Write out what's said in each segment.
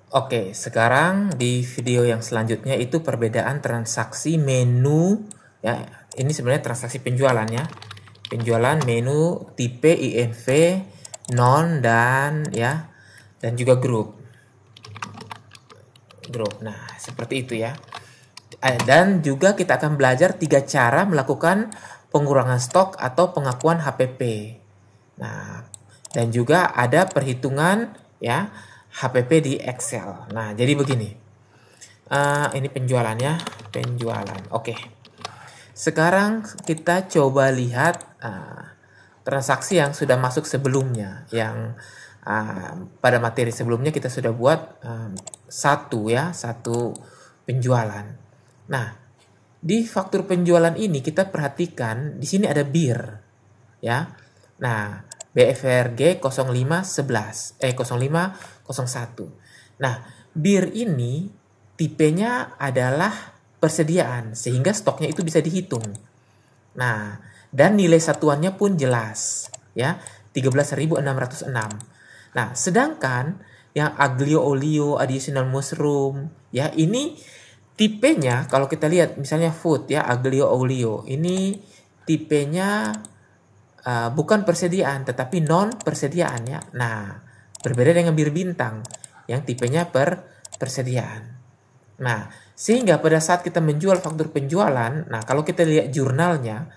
Oke, sekarang di video yang selanjutnya itu perbedaan transaksi menu ya. Ini sebenarnya transaksi penjualan ya. Penjualan menu tipe INV, non dan ya dan juga grup. Nah, seperti itu ya. Dan juga kita akan belajar 3 cara melakukan pengurangan stok atau pengakuan HPP. Nah, dan juga ada perhitungan ya HPP di Excel. Nah, jadi begini. Ini penjualannya, penjualan. Oke. Sekarang kita coba lihat transaksi yang sudah masuk sebelumnya, yang pada materi sebelumnya kita sudah buat satu penjualan. Nah, di faktur penjualan ini kita perhatikan di sini ada BIR ya. Nah, BFRG 0511 0501. Nah, BIR ini tipenya adalah persediaan sehingga stoknya itu bisa dihitung. Nah, dan nilai satuannya pun jelas ya, 13.606. Nah, sedangkan yang aglio olio additional mushroom ya, ini tipenya kalau kita lihat misalnya food ya, aglio olio ini tipenya bukan persediaan tetapi non persediaan ya. Nah, berbeda dengan bir bintang yang tipenya persediaan. Nah, sehingga pada saat kita menjual faktur penjualan, nah kalau kita lihat jurnalnya,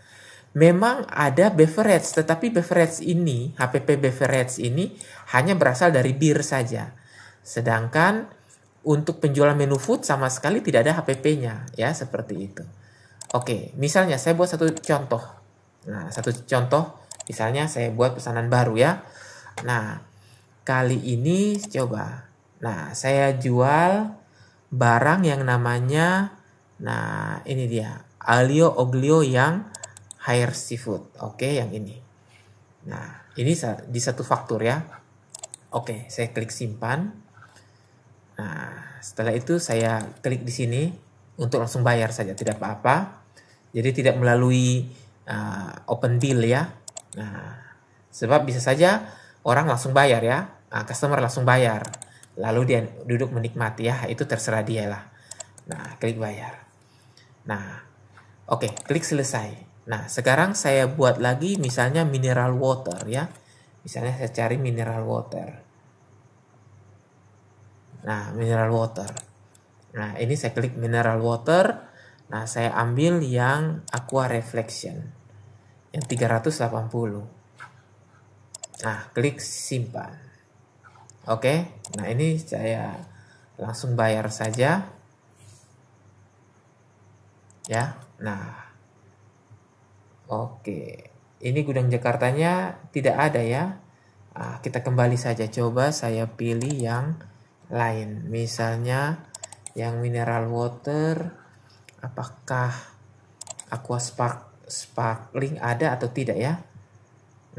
memang ada beverage, tetapi beverage ini, HPP beverage ini hanya berasal dari bir saja. Sedangkan untuk penjualan menu food sama sekali tidak ada HPP-nya, ya seperti itu. Oke, misalnya saya buat satu contoh. Nah, satu contoh, misalnya saya buat pesanan baru ya. Nah, kali ini coba. Nah, saya jual barang yang namanya, nah ini dia, aglio oglio yang higher seafood. Oke, yang ini. Nah, ini di satu faktur ya. Oke, saya klik simpan. Nah, setelah itu saya klik di sini untuk langsung bayar saja, tidak apa-apa. Jadi tidak melalui open bill ya. Nah, sebab bisa saja orang langsung bayar ya. Nah, customer langsung bayar. Lalu dia duduk menikmati ya, itu terserah dia lah. Nah, klik bayar. Nah, oke, klik selesai. Nah, sekarang saya buat lagi misalnya mineral water ya. Misalnya saya cari mineral water. Nah, mineral water. Nah, ini saya klik mineral water. Nah, saya ambil yang aqua reflection. Yang 380. Nah, klik simpan. Oke, nah ini saya langsung bayar saja. Ya, nah. Oke, ini gudang Jakartanya tidak ada ya. Kita kembali saja, coba saya pilih yang lain. Misalnya yang mineral water, apakah aqua sparkling ada atau tidak ya.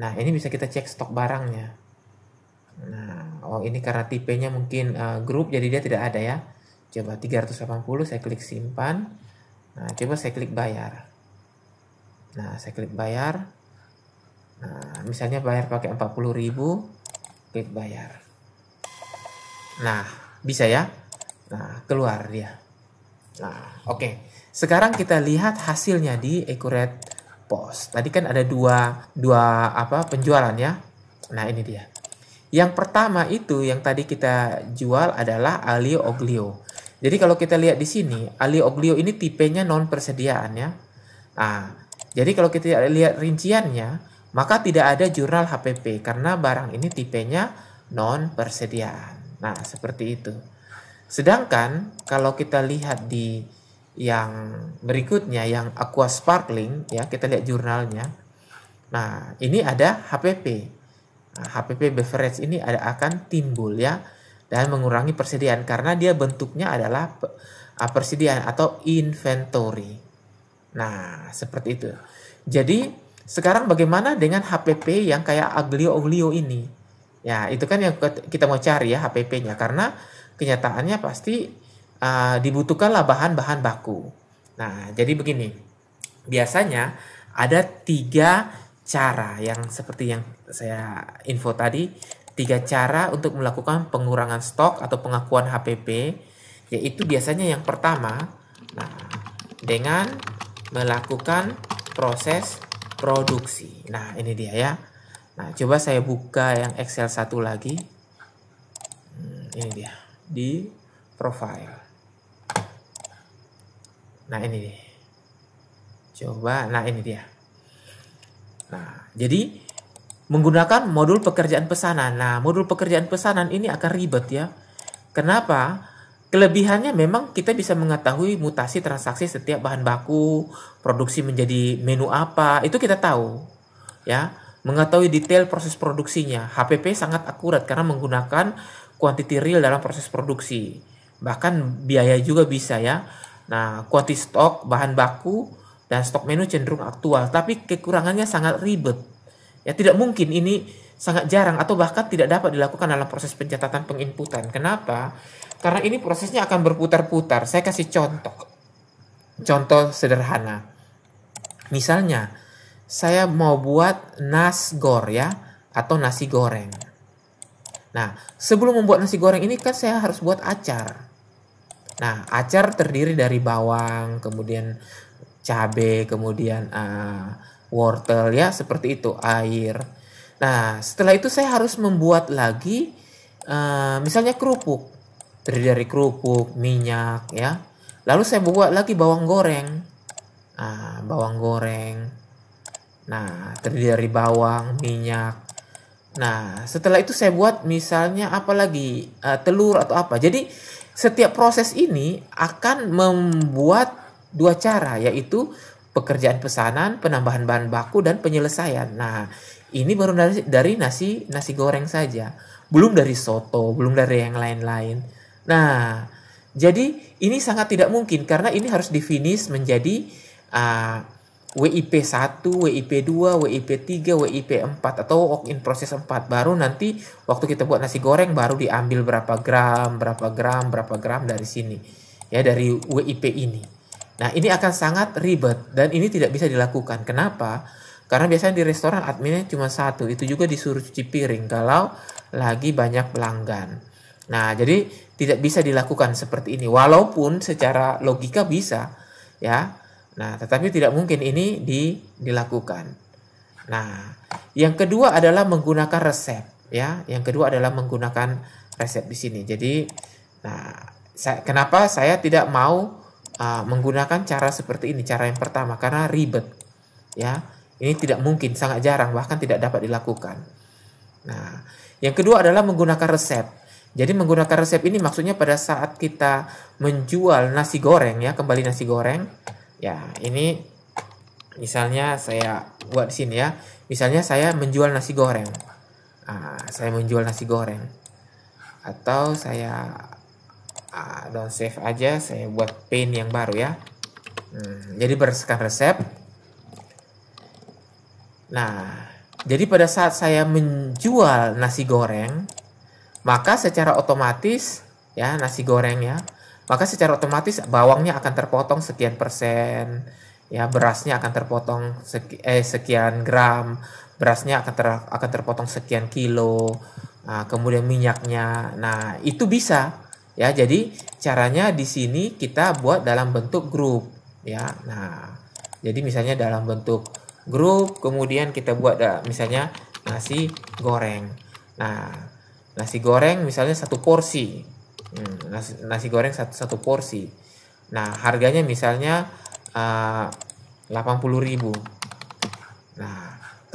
Nah, ini bisa kita cek stok barangnya. Nah, oh ini karena tipenya mungkin grup jadi dia tidak ada ya. Coba 380, saya klik simpan. Nah, coba saya klik bayar. Nah, saya klik bayar. Nah, misalnya bayar pakai 40.000, klik bayar. Nah, bisa ya. Nah, keluar dia. Nah, oke. Sekarang kita lihat hasilnya di Accurate Post. Tadi kan ada dua penjualan ya. Nah, ini dia. Yang pertama itu yang tadi kita jual adalah aglio oglio. Jadi kalau kita lihat di sini, aglio oglio ini tipenya non persediaan ya. Nah, jadi kalau kita lihat rinciannya, maka tidak ada jurnal HPP karena barang ini tipenya non persediaan. Nah, seperti itu. Sedangkan kalau kita lihat di yang berikutnya yang aqua sparkling ya, kita lihat jurnalnya. Nah, ini ada HPP. Nah, HPP beverage ini akan timbul ya dan mengurangi persediaan karena dia bentuknya adalah persediaan atau inventory. Nah, seperti itu. Jadi, sekarang bagaimana dengan HPP yang kayak aglio oglio ini? Ya, itu kan yang kita mau cari ya HPP-nya karena kenyataannya pasti dibutuhkanlah bahan-bahan baku. Nah, jadi begini. Biasanya ada 3 cara yang seperti yang saya info tadi. 3 cara untuk melakukan pengurangan stok atau pengakuan HPP, yaitu biasanya yang pertama, nah, dengan melakukan proses produksi. Nah, ini dia ya. Nah, coba saya buka yang Excel 1 lagi. Ini dia, di profile. Nah, ini dia. Coba, nah ini dia. Nah, jadi menggunakan modul pekerjaan pesanan. Nah, modul pekerjaan pesanan ini akan ribet ya. Kenapa? Kelebihannya memang kita bisa mengetahui mutasi transaksi setiap bahan baku, produksi menjadi menu apa, itu kita tahu. Ya, mengetahui detail proses produksinya. HPP sangat akurat karena menggunakan quantity real dalam proses produksi. Bahkan biaya juga bisa ya. Nah, quantity stok bahan baku dan stok menu cenderung aktual, tapi kekurangannya sangat ribet. Ya, tidak mungkin, ini sangat jarang atau bahkan tidak dapat dilakukan dalam proses pencatatan penginputan. Kenapa? Karena ini prosesnya akan berputar-putar. Saya kasih contoh. Contoh sederhana. Misalnya, saya mau buat nasgor ya, atau nasi goreng. Nah, sebelum membuat nasi goreng ini kan saya harus buat acar. Nah, acar terdiri dari bawang, kemudian cabai, kemudian wortel ya, seperti itu, air. Nah, setelah itu saya harus membuat lagi misalnya kerupuk. Terdiri dari kerupuk, minyak ya. Lalu saya buat lagi bawang goreng. Bawang goreng. Nah, terdiri dari bawang, minyak. Nah, setelah itu saya buat misalnya apa lagi? Telur atau apa. Jadi, setiap proses ini akan membuat 2 cara, yaitu pekerjaan pesanan, penambahan bahan baku, dan penyelesaian. Nah, ini baru dari nasi goreng saja. Belum dari soto, belum dari yang lain-lain. Nah, jadi ini sangat tidak mungkin karena ini harus di-finish menjadi WIP 1, WIP 2, WIP 3, WIP 4 atau work in process 4. Baru nanti waktu kita buat nasi goreng baru diambil berapa gram dari sini. Ya, dari WIP ini. Nah, ini akan sangat ribet dan ini tidak bisa dilakukan. Kenapa? Karena biasanya di restoran adminnya cuma 1. Itu juga disuruh cuci piring kalau lagi banyak pelanggan. Nah, jadi tidak bisa dilakukan seperti ini. Walaupun secara logika bisa, ya. Nah, tetapi tidak mungkin ini dilakukan. Nah, yang kedua adalah menggunakan resep, ya. Yang kedua adalah menggunakan resep di sini. Jadi, nah, kenapa saya tidak mau menggunakan cara seperti ini, cara yang pertama, karena ribet, ya. Ini tidak mungkin, sangat jarang, bahkan tidak dapat dilakukan. Nah, yang kedua adalah menggunakan resep. Jadi menggunakan resep ini maksudnya pada saat kita menjual nasi goreng ya, kembali nasi goreng. Ya, ini misalnya saya buat di sini ya. Misalnya saya menjual nasi goreng. Saya menjual nasi goreng. Atau saya don't save aja, saya buat paint yang baru ya. Jadi berdasarkan resep. Nah, jadi pada saat saya menjual nasi goreng, maka secara otomatis ya nasi goreng ya, maka secara otomatis bawangnya akan terpotong sekian persen, ya berasnya akan terpotong sekian gram, berasnya akan terpotong sekian kilo, kemudian minyaknya. Nah, itu bisa ya. Jadi caranya di sini kita buat dalam bentuk grup ya. Nah, jadi misalnya dalam bentuk grup, kemudian kita buat misalnya nasi goreng. Nah, nasi goreng misalnya 1 porsi. Nasi goreng satu porsi. Nah, harganya misalnya 80.000. Nah,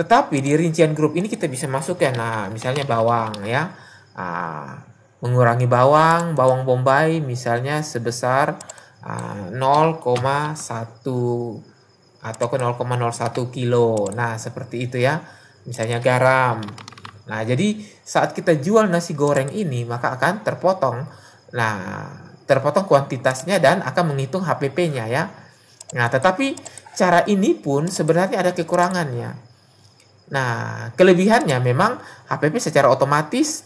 tetapi di rincian grup ini kita bisa masukkan, nah, misalnya bawang ya. Mengurangi bawang bombay misalnya sebesar 0,1 atau ke 0,01 kilo. Nah, seperti itu ya. Misalnya garam. Nah, jadi saat kita jual nasi goreng ini maka akan terpotong. Nah, terpotong kuantitasnya dan akan menghitung HPP-nya ya. Nah, tetapi cara ini pun sebenarnya ada kekurangannya. Nah, kelebihannya memang HPP secara otomatis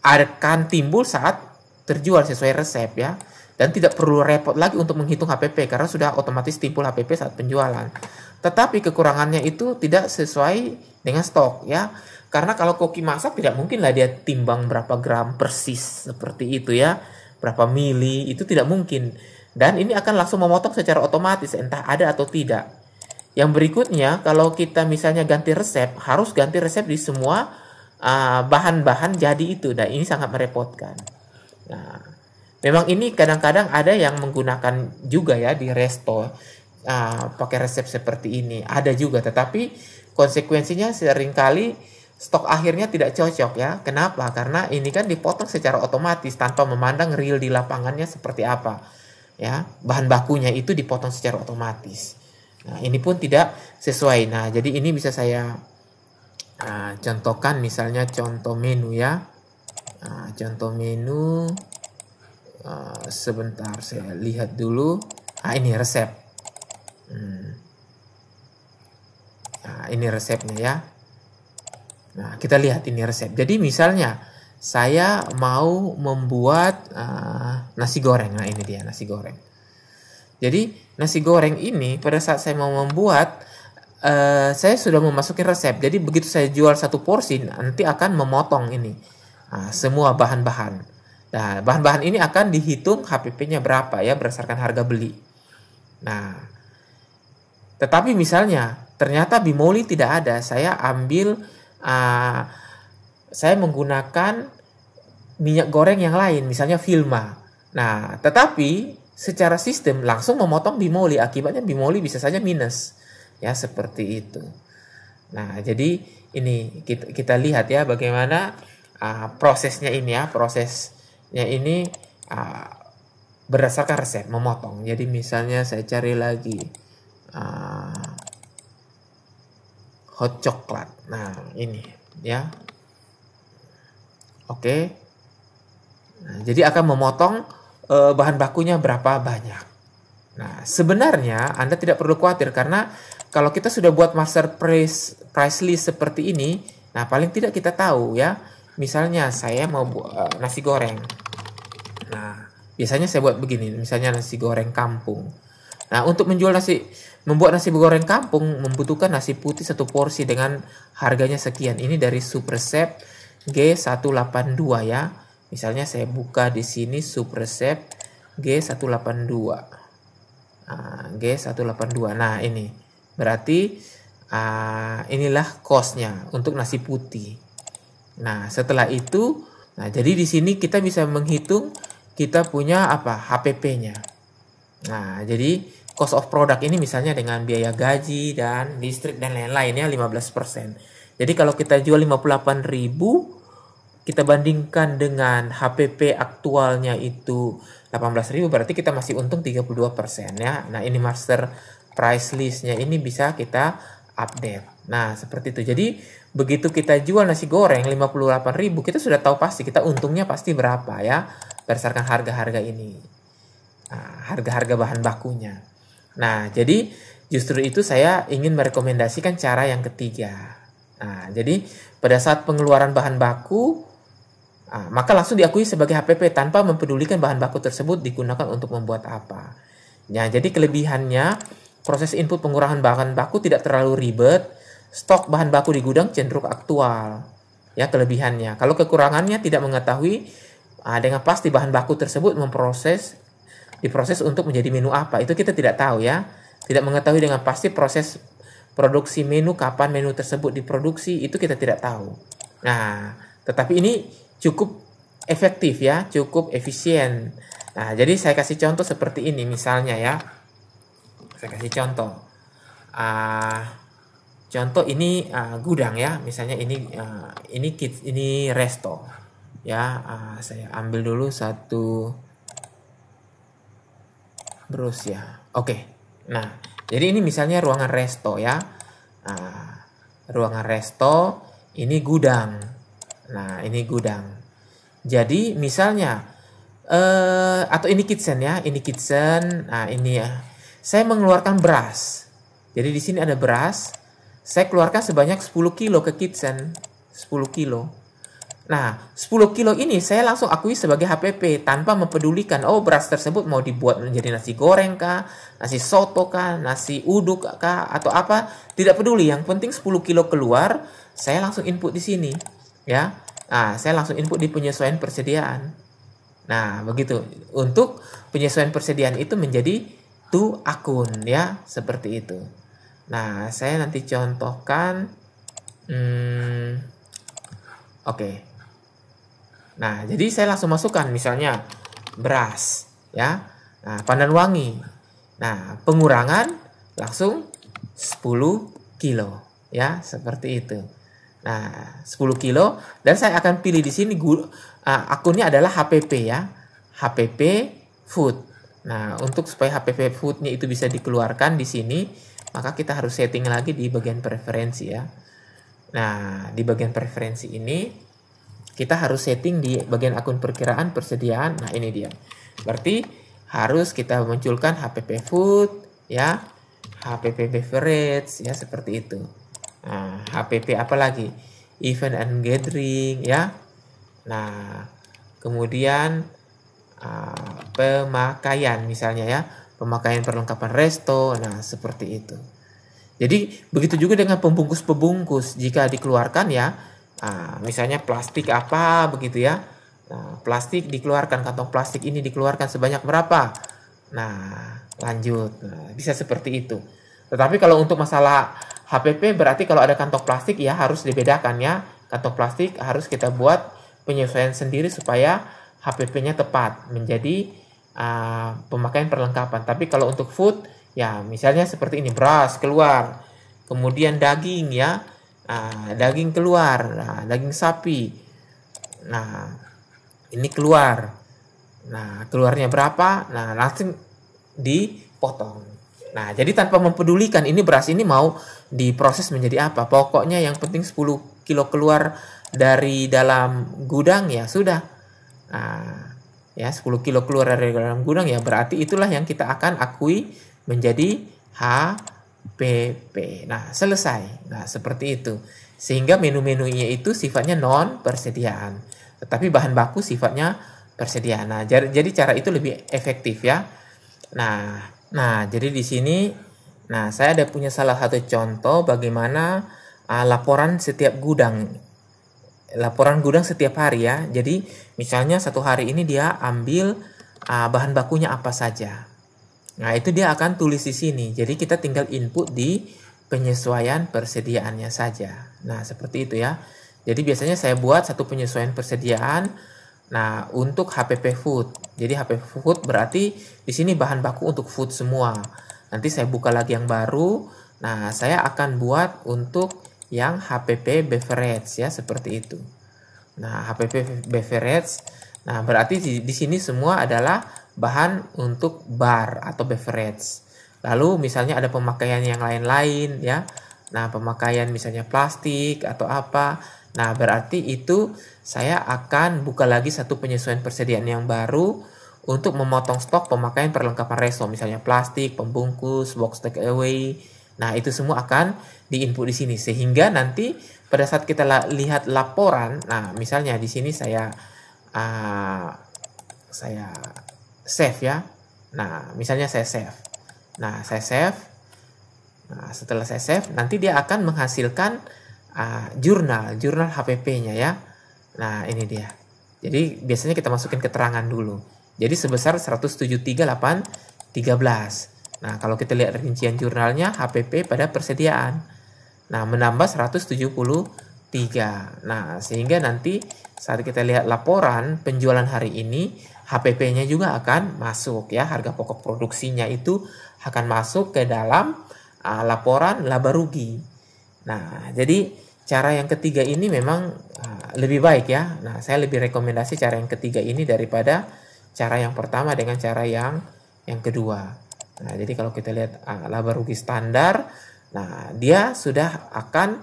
akan timbul saat terjual sesuai resep ya. Dan tidak perlu repot lagi untuk menghitung HPP karena sudah otomatis timbul HPP saat penjualan. Tetapi kekurangannya itu tidak sesuai dengan stok ya. Karena kalau koki masak tidak mungkin lah dia timbang berapa gram persis seperti itu ya. Berapa mili, itu tidak mungkin. Dan ini akan langsung memotong secara otomatis, entah ada atau tidak. Yang berikutnya, kalau kita misalnya ganti resep, harus ganti resep di semua bahan-bahan jadi itu. Dan ini sangat merepotkan. Nah, memang ini kadang-kadang ada yang menggunakan juga ya di resto. Pakai resep seperti ini. Ada juga, tetapi konsekuensinya seringkali stok akhirnya tidak cocok ya. Kenapa? Karena ini kan dipotong secara otomatis tanpa memandang real di lapangannya seperti apa. Ya, bahan bakunya itu dipotong secara otomatis. Nah, ini pun tidak sesuai. Nah, jadi ini bisa saya contohkan, misalnya contoh menu ya. Contoh menu, sebentar saya lihat dulu. Ini resep. Ini resepnya ya. Nah, kita lihat ini resep. Jadi misalnya saya mau membuat nasi goreng. Nah, ini dia nasi goreng. Jadi nasi goreng ini pada saat saya mau membuat, saya sudah memasuki resep. Jadi begitu saya jual satu porsi, nanti akan memotong ini semua bahan-bahan. Nah, bahan-bahan ini akan dihitung HPP-nya berapa ya berdasarkan harga beli. Nah, tetapi misalnya ternyata bimoli tidak ada. Saya ambil saya menggunakan minyak goreng yang lain, misalnya Vilma. Nah, tetapi secara sistem langsung memotong bimoli, akibatnya bimoli bisa saja minus. Ya, seperti itu. Nah, jadi ini kita lihat ya bagaimana prosesnya ini ya. Prosesnya ini berdasarkan resep memotong. Jadi misalnya saya cari lagi hot coklat. Nah, ini ya. Oke. Nah, jadi akan memotong bahan bakunya berapa banyak. Nah, sebenarnya Anda tidak perlu khawatir karena kalau kita sudah buat master price list seperti ini, nah paling tidak kita tahu ya. Misalnya saya mau buat nasi goreng. Nah, biasanya saya buat begini, misalnya nasi goreng kampung. Nah, untuk membuat nasi goreng kampung membutuhkan nasi putih satu porsi dengan harganya sekian. Ini dari Subresep G182 ya. Misalnya saya buka di sini Subresep G182. G182. Nah, ini berarti inilah cost-nya untuk nasi putih. Nah, setelah itu, nah jadi di sini kita bisa menghitung kita punya apa? HPP-nya. Nah, jadi cost of product ini misalnya dengan biaya gaji dan listrik dan lain-lain ya 15%. Jadi kalau kita jual 58.000, kita bandingkan dengan HPP aktualnya itu 18.000, berarti kita masih untung 32% ya. Nah, ini master price list-nya ini bisa kita update. Nah, seperti itu. Jadi begitu kita jual nasi goreng 58.000, kita sudah tahu pasti kita untungnya pasti berapa ya berdasarkan harga-harga ini. Harga-harga bahan bakunya. Nah, jadi justru itu saya ingin merekomendasikan cara yang ketiga. Nah, jadi pada saat pengeluaran bahan baku, maka langsung diakui sebagai HPP tanpa mempedulikan bahan baku tersebut digunakan untuk membuat apa. Nah, jadi kelebihannya, proses input pengurangan bahan baku tidak terlalu ribet, stok bahan baku di gudang cenderung aktual. Ya, kelebihannya. Kalau kekurangannya tidak mengetahui dengan pasti bahan baku tersebut diproses untuk menjadi menu apa, itu kita tidak tahu ya. Tidak mengetahui dengan pasti proses produksi menu, kapan menu tersebut diproduksi, itu kita tidak tahu. Nah, tetapi ini cukup efektif ya, cukup efisien. Nah, jadi saya kasih contoh seperti ini misalnya ya. Saya kasih contoh. Contoh ini gudang ya, misalnya ini resto. Ya, saya ambil dulu satu brus ya. Oke. Nah, jadi ini misalnya ruangan resto ya. Ruangan resto, ini gudang. Nah, ini gudang. Jadi misalnya atau ini kitchen ya, ini kitchen. Nah, ini ya. Saya mengeluarkan beras. Jadi di sini ada beras. Saya keluarkan sebanyak 10 kilo ke kitchen. 10 kilo. Nah, 10 kilo ini saya langsung akui sebagai HPP tanpa mempedulikan, beras tersebut mau dibuat menjadi nasi goreng kah, nasi soto kah, nasi uduk kah, atau apa. Tidak peduli, yang penting 10 kilo keluar, saya langsung input di sini, ya. Nah, saya langsung input di penyesuaian persediaan. Nah, begitu. Untuk penyesuaian persediaan itu menjadi to akun, ya, seperti itu. Nah, saya nanti contohkan. Oke. Nah, jadi saya langsung masukkan misalnya beras, ya. Nah, pandan wangi. Nah, pengurangan langsung 10 kilo, ya, seperti itu. Nah, 10 kilo dan saya akan pilih di sini akunnya adalah HPP, ya. HPP food. Nah, untuk supaya HPP foodnya itu bisa dikeluarkan di sini, maka kita harus setting lagi di bagian preferensi, ya. Nah, di bagian preferensi ini kita harus setting di bagian akun perkiraan persediaan. Nah, ini dia. Berarti harus kita munculkan HPP food, ya, HPP beverage, ya, seperti itu. Nah, HPP apa lagi? Event and gathering, ya. Nah, kemudian pemakaian misalnya, ya, pemakaian perlengkapan resto. Nah, seperti itu. Jadi begitu juga dengan pembungkus-pembungkus jika dikeluarkan, ya. Misalnya plastik apa begitu, ya. Nah, plastik dikeluarkan, kantong plastik ini dikeluarkan sebanyak berapa. Nah, lanjut. Nah, bisa seperti itu. Tetapi kalau untuk masalah HPP berarti kalau ada kantong plastik ya harus dibedakan, ya. Kantong plastik harus kita buat penyesuaian sendiri supaya HPP-nya tepat menjadi pemakaian perlengkapan. Tapi kalau untuk food ya misalnya seperti ini, beras keluar, kemudian daging, ya. Daging keluar, daging sapi. Nah, ini keluar. Nah, keluarnya berapa? Nah, langsung dipotong. Nah, jadi tanpa mempedulikan ini beras ini mau diproses menjadi apa. Pokoknya yang penting 10 kilo keluar dari dalam gudang, ya sudah. Ya 10 kilo keluar dari dalam gudang, ya berarti itulah yang kita akan akui menjadi HPP. Nah, selesai. Nah, seperti itu. Sehingga menu-menunya itu sifatnya non persediaan, tetapi bahan baku sifatnya persediaan. Nah, jadi cara itu lebih efektif, ya. Nah, jadi di sini saya ada punya salah satu contoh bagaimana laporan setiap gudang. Laporan gudang setiap hari, ya. Jadi misalnya satu hari ini dia ambil bahan bakunya apa saja. Nah, itu dia akan tulis di sini. Jadi kita tinggal input di penyesuaian persediaannya saja. Nah, seperti itu, ya. Jadi biasanya saya buat satu penyesuaian persediaan. Nah, untuk HPP food. Jadi HPP food berarti di sini bahan baku untuk food semua. Nanti saya buka lagi yang baru. Nah, saya akan buat untuk yang HPP beverage, ya, seperti itu. Nah, HPP beverage. Nah, berarti di sini semua adalah bahan untuk bar atau beverage. Lalu misalnya ada pemakaian yang lain-lain, ya. Nah, pemakaian misalnya plastik atau apa. Nah, berarti itu saya akan buka lagi satu penyesuaian persediaan yang baru untuk memotong stok pemakaian perlengkapan resto, misalnya plastik, pembungkus, box take away. Nah, itu semua akan diinput di sini sehingga nanti pada saat kita lihat laporan, nah misalnya di sini saya save, ya. Nah, misalnya saya save. Nah, saya save. Nah, setelah saya save, nanti dia akan menghasilkan jurnal HPP-nya, ya. Nah, ini dia. Jadi biasanya kita masukin keterangan dulu. Jadi sebesar 173.813. Nah, kalau kita lihat rincian jurnalnya HPP pada persediaan. Nah, menambah 173. Nah, sehingga nanti saat kita lihat laporan penjualan hari ini, HPP-nya juga akan masuk, ya. Harga pokok produksinya itu akan masuk ke dalam laporan laba rugi. Nah, jadi cara yang ketiga ini memang lebih baik, ya. Nah, saya lebih rekomendasi cara yang ketiga ini daripada cara yang pertama dengan cara yang kedua. Nah, jadi kalau kita lihat laba rugi standar, nah dia sudah akan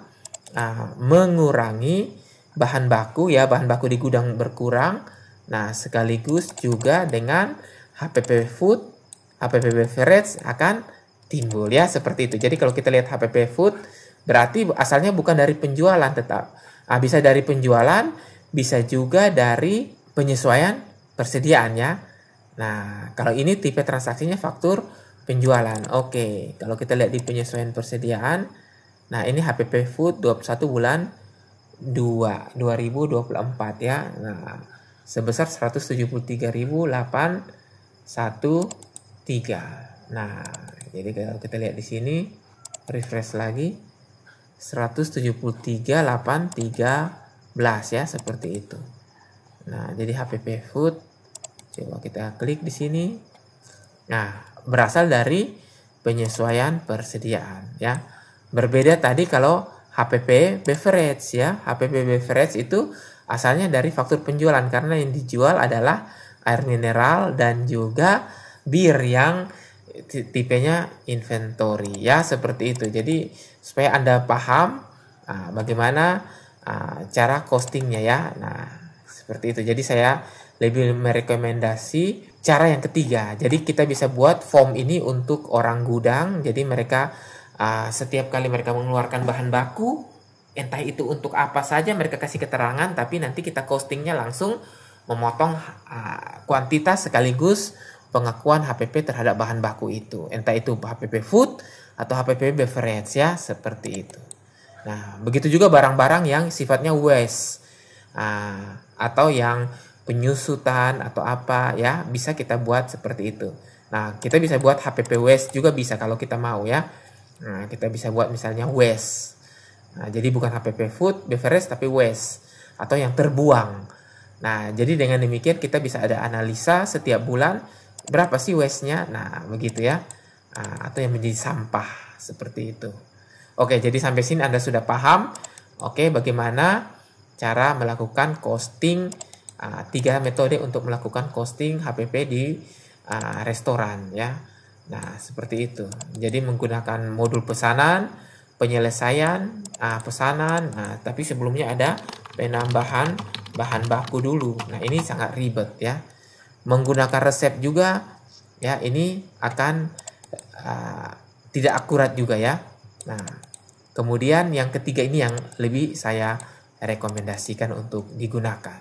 mengurangi bahan baku, ya, bahan baku di gudang berkurang. Nah, sekaligus juga dengan HPP food, HPP beverage akan timbul, ya, seperti itu. Jadi kalau kita lihat HPP food berarti asalnya bukan dari penjualan tetap. Bisa dari penjualan, bisa juga dari penyesuaian persediaan, ya. Nah, kalau ini tipe transaksinya faktur penjualan. Oke, kalau kita lihat di penyesuaian persediaan, nah ini HPP food 21 bulan 2024 ya. Nah, sebesar 173.813. Nah, jadi kalau kita lihat di sini, refresh lagi 173.813 ya, seperti itu. Nah, jadi HPP Food coba kita klik di sini. Nah, berasal dari penyesuaian persediaan ya. Berbeda tadi kalau HPP Beverage ya. HPP Beverage itu asalnya dari faktur penjualan karena yang dijual adalah air mineral dan juga bir yang tipenya inventory ya, seperti itu. Jadi supaya Anda paham bagaimana cara costingnya ya. Nah, seperti itu. Jadi saya lebih merekomendasi cara yang ketiga. Jadi kita bisa buat form ini untuk orang gudang. Jadi mereka setiap kali mereka mengeluarkan bahan baku, entah itu untuk apa saja mereka kasih keterangan, tapi nanti kita costingnya langsung memotong kuantitas sekaligus pengakuan HPP terhadap bahan baku itu, entah itu HPP Food atau HPP Beverage ya, seperti itu. Nah, begitu juga barang-barang yang sifatnya waste atau yang penyusutan atau apa ya, bisa kita buat seperti itu. Nah, kita bisa buat HPP waste juga bisa kalau kita mau ya. Nah, kita bisa buat misalnya waste. Nah, jadi bukan HPP Food, Beverage tapi waste atau yang terbuang. Nah, jadi dengan demikian kita bisa ada analisa setiap bulan berapa sih waste-nya. Nah, begitu ya. Atau yang menjadi sampah seperti itu. Oke, jadi sampai sini Anda sudah paham. Oke, bagaimana cara melakukan costing, 3 metode untuk melakukan costing HPP di restoran ya. Nah, seperti itu. Jadi menggunakan modul pesanan, penyelesaian pesanan. Nah, tapi sebelumnya ada penambahan bahan baku dulu. Nah, ini sangat ribet ya. Menggunakan resep juga ya, ini akan tidak akurat juga ya. Nah, kemudian yang ketiga ini yang lebih saya rekomendasikan untuk digunakan.